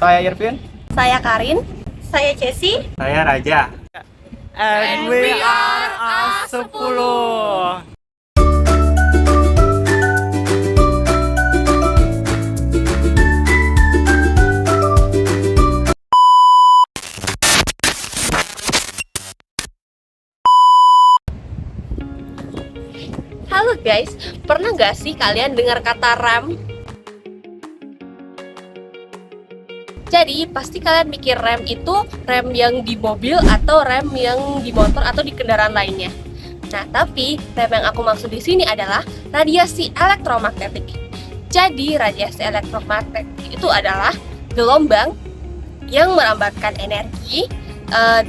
Saya Irvin. Saya Karin. Saya Jessie. Saya Raja. And we are A10. Halo guys, pernah nggak sih kalian dengar kata rem? Jadi pasti kalian mikir rem itu rem yang di mobil atau rem yang di motor atau di kendaraan lainnya. Nah, tapi rem yang aku maksud di sini adalah radiasi elektromagnetik. Jadi radiasi elektromagnetik itu adalah gelombang yang merambatkan energi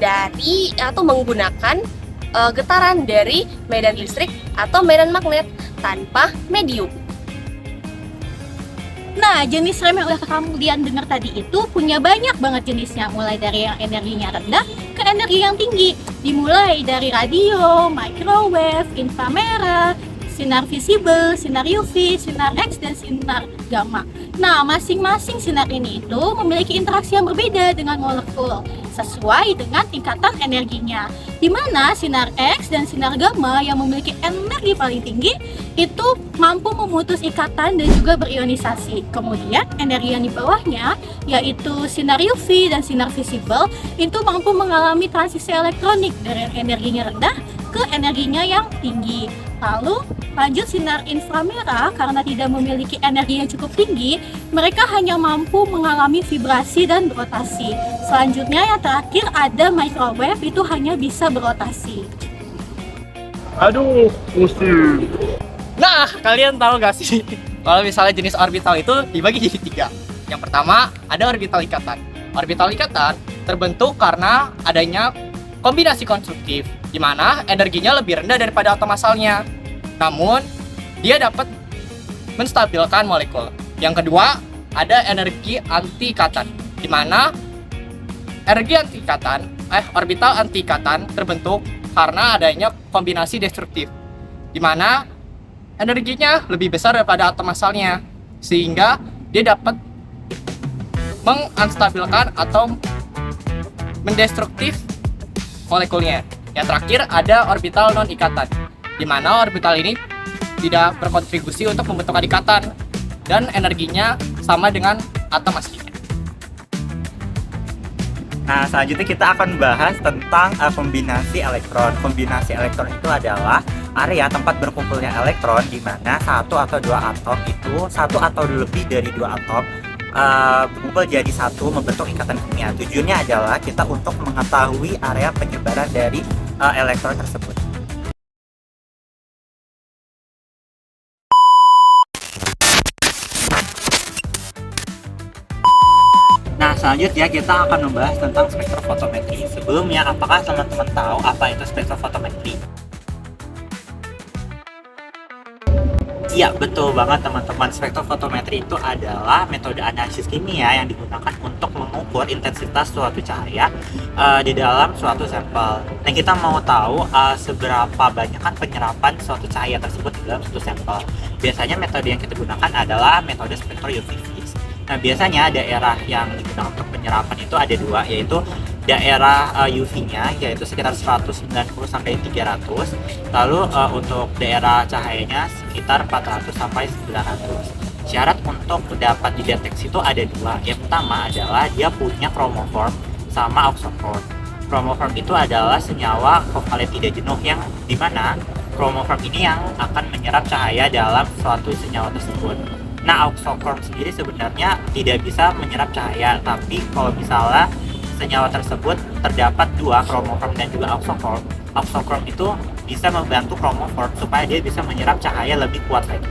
dari atau menggunakan getaran dari medan listrik atau medan magnet tanpa medium. Nah, jenis rem yang udah kalian dengar tadi itu punya banyak banget jenisnya, mulai dari yang energinya rendah ke energi yang tinggi. Dimulai dari radio, microwave, inframerah, sinar visible, sinar UV, sinar X, dan sinar gamma. Nah, masing-masing sinar ini itu memiliki interaksi yang berbeda dengan molekul sesuai dengan tingkatan energinya. Di mana sinar X dan sinar gamma yang memiliki energi paling tinggi itu mampu memutus ikatan dan juga berionisasi. Kemudian energi yang di bawahnya yaitu sinar UV dan sinar visible itu mampu mengalami transisi elektronik dari energinya rendah ke energinya yang tinggi. Lalu lanjut sinar inframerah, karena tidak memiliki energi yang cukup tinggi, mereka hanya mampu mengalami vibrasi dan berotasi. Selanjutnya yang terakhir ada microwave, itu hanya bisa berotasi. Aduh, pusing. Nah, kalian tahu gak sih kalau misalnya jenis orbital itu dibagi jadi 3. Yang pertama, ada orbital ikatan. Orbital ikatan terbentuk karena adanya kombinasi konstruktif, di mana energinya lebih rendah daripada atom asalnya. Namun, dia dapat menstabilkan molekul. Yang kedua, ada energi anti-ikatan, di mana energi anti-ikatan, orbital anti-ikatan terbentuk karena adanya kombinasi destruktif, di mana energinya lebih besar daripada atom asalnya, sehingga dia dapat mengunstabilkan atau mendestruktif molekulnya. Yang terakhir ada orbital non-ikatan, di mana orbital ini tidak berkontribusi untuk pembentukan ikatan dan energinya sama dengan atom aslinya. Nah, selanjutnya kita akan bahas tentang kombinasi elektron. Kombinasi elektron itu adalah area tempat berkumpulnya elektron di mana satu atau dua atom itu, satu atau lebih dari dua atom berkumpul jadi satu membentuk ikatan kimia. Tujuannya adalah kita untuk mengetahui area penyebaran dari elektron tersebut. Nah, selanjutnya kita akan membahas tentang spektrofotometri. Sebelumnya, apakah teman-teman tahu apa itu spektrofotometri? Iya, betul banget teman-teman. Spektrofotometri itu adalah metode analisis kimia yang digunakan untuk mengukur intensitas suatu cahaya di dalam suatu sampel. Dan kita mau tahu seberapa banyak kan penyerapan suatu cahaya tersebut di dalam suatu sampel. Biasanya metode yang kita gunakan adalah metode spektro UV. Nah, biasanya daerah yang digunakan untuk penyerapan itu ada dua, yaitu daerah UV-nya yaitu sekitar 190 sampai 300. Lalu untuk daerah cahayanya sekitar 400 sampai 900. Syarat untuk dapat dideteksi itu ada dua. Yang pertama adalah dia punya chromophore sama auxochron. Chromophore itu adalah senyawa kovalen tidak jenuh yang dimana chromophore ini yang akan menyerap cahaya dalam suatu senyawa tersebut. Nah, auxochron sendiri sebenarnya tidak bisa menyerap cahaya, tapi kalau misalnya senyawa tersebut terdapat dua, chromophore dan juga auxochron, auxochron itu bisa membantu chromophore supaya dia bisa menyerap cahaya lebih kuat lagi.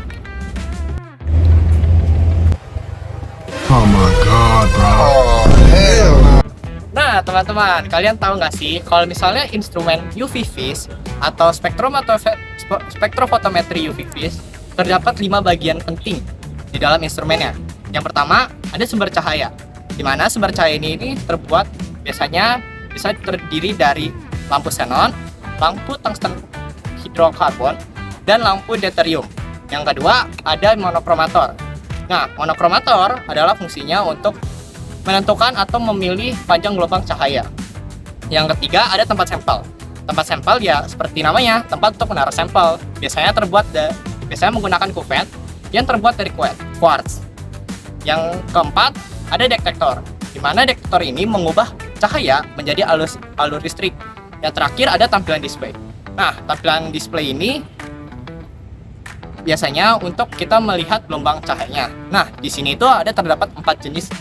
Oh my god, bro. Oh, hell. Nah, teman-teman, kalian tahu nggak sih kalau misalnya instrumen UV vis atau spektrofotometri UV vis terdapat 5 bagian penting di dalam instrumennya. Yang pertama, ada sumber cahaya, di mana sumber cahaya ini terbuat biasanya bisa terdiri dari lampu xenon, lampu tungsten hidrokarbon, dan lampu deuterium. Yang kedua, ada monokromator. Nah, monokromator adalah fungsinya untuk menentukan atau memilih panjang gelombang cahaya. Yang ketiga ada tempat sampel. Tempat sampel ya seperti namanya, tempat untuk menaruh sampel. Biasanya menggunakan kuvet yang terbuat dari quartz. Yang keempat ada detektor, di mana detektor ini mengubah cahaya menjadi alur listrik. Yang terakhir ada tampilan display. Nah, tampilan display ini biasanya untuk kita melihat gelombang cahayanya. Nah, di sini itu terdapat 4 jenis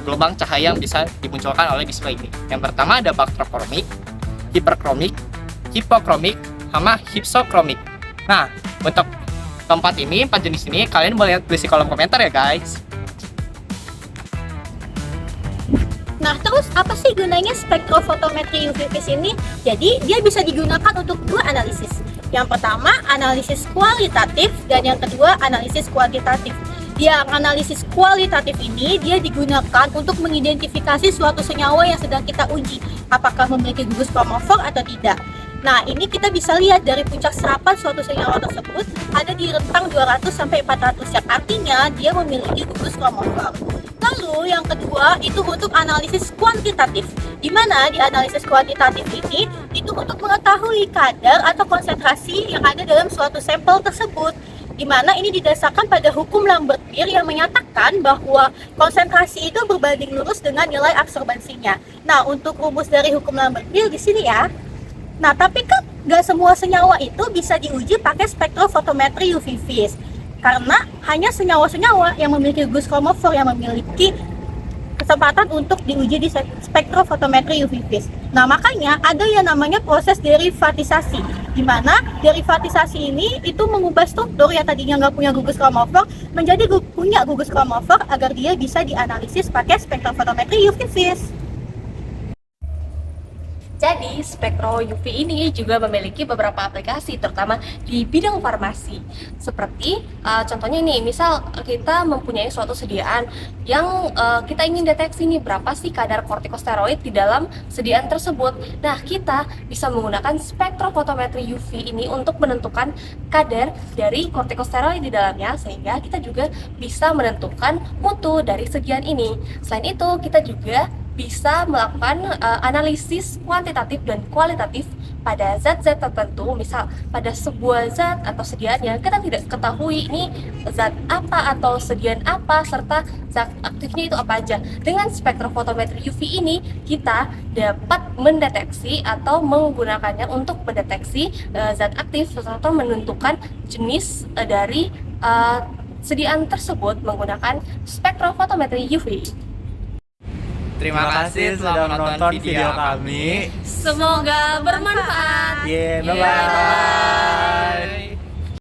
gelombang cahaya yang bisa dimunculkan oleh display ini. Yang pertama ada baktrokromik, hiperkromik, hipokromik, sama hypsokromik. Nah, untuk keempat ini, 4 jenis ini, kalian boleh tulis di kolom komentar ya guys. Nah, terus apa sih gunanya spektrofotometri UV vis ini? Jadi, dia bisa digunakan untuk 2 analisis. Yang pertama, analisis kualitatif, dan yang kedua, analisis kuantitatif. Yang analisis kualitatif ini, dia digunakan untuk mengidentifikasi suatu senyawa yang sedang kita uji, apakah memiliki gugus kromofor atau tidak. Nah, ini kita bisa lihat dari puncak serapan suatu senyawa tersebut ada di rentang 200 sampai 400, yang artinya dia memiliki gugus kromofor. Lalu yang kedua itu untuk analisis kuantitatif, di mana di analisis kuantitatif ini itu untuk mengetahui kadar atau konsentrasi yang ada dalam suatu sampel tersebut, di mana ini didasarkan pada hukum Lambert-Beer yang menyatakan bahwa konsentrasi itu berbanding lurus dengan nilai absorbansinya. Nah, untuk rumus dari hukum Lambert-Beer di sini ya. Nah, tapi kan nggak semua senyawa itu bisa diuji pakai spektrofotometri UV vis, karena hanya senyawa-senyawa yang memiliki gugus kromofor yang memiliki kesempatan untuk diuji di spektrofotometri UV vis. Nah, makanya ada yang namanya proses derivatisasi, di mana derivatisasi ini itu mengubah struktur yang tadinya nggak punya gugus kromofor menjadi punya gugus kromofor agar dia bisa dianalisis pakai spektrofotometri UV vis. Jadi, spektro UV ini juga memiliki beberapa aplikasi, terutama di bidang farmasi. Seperti, contohnya ini, misal kita mempunyai suatu sediaan yang kita ingin deteksi nih berapa sih kadar kortikosteroid di dalam sediaan tersebut. Nah, kita bisa menggunakan spektrofotometri UV ini untuk menentukan kadar dari kortikosteroid di dalamnya, sehingga kita juga bisa menentukan mutu dari sediaan ini. Selain itu, kita juga bisa melakukan analisis kuantitatif dan kualitatif pada zat-zat tertentu. Misal pada sebuah zat atau sediaannya kita tidak ketahui ini zat apa atau sediaan apa serta zat aktifnya itu apa aja. Dengan spektrofotometri UV ini kita dapat mendeteksi atau menggunakannya untuk mendeteksi zat aktif atau menentukan jenis dari sediaan tersebut menggunakan spektrofotometri UV. Terima kasih sudah menonton video kami. Semoga bermanfaat. Bye-bye.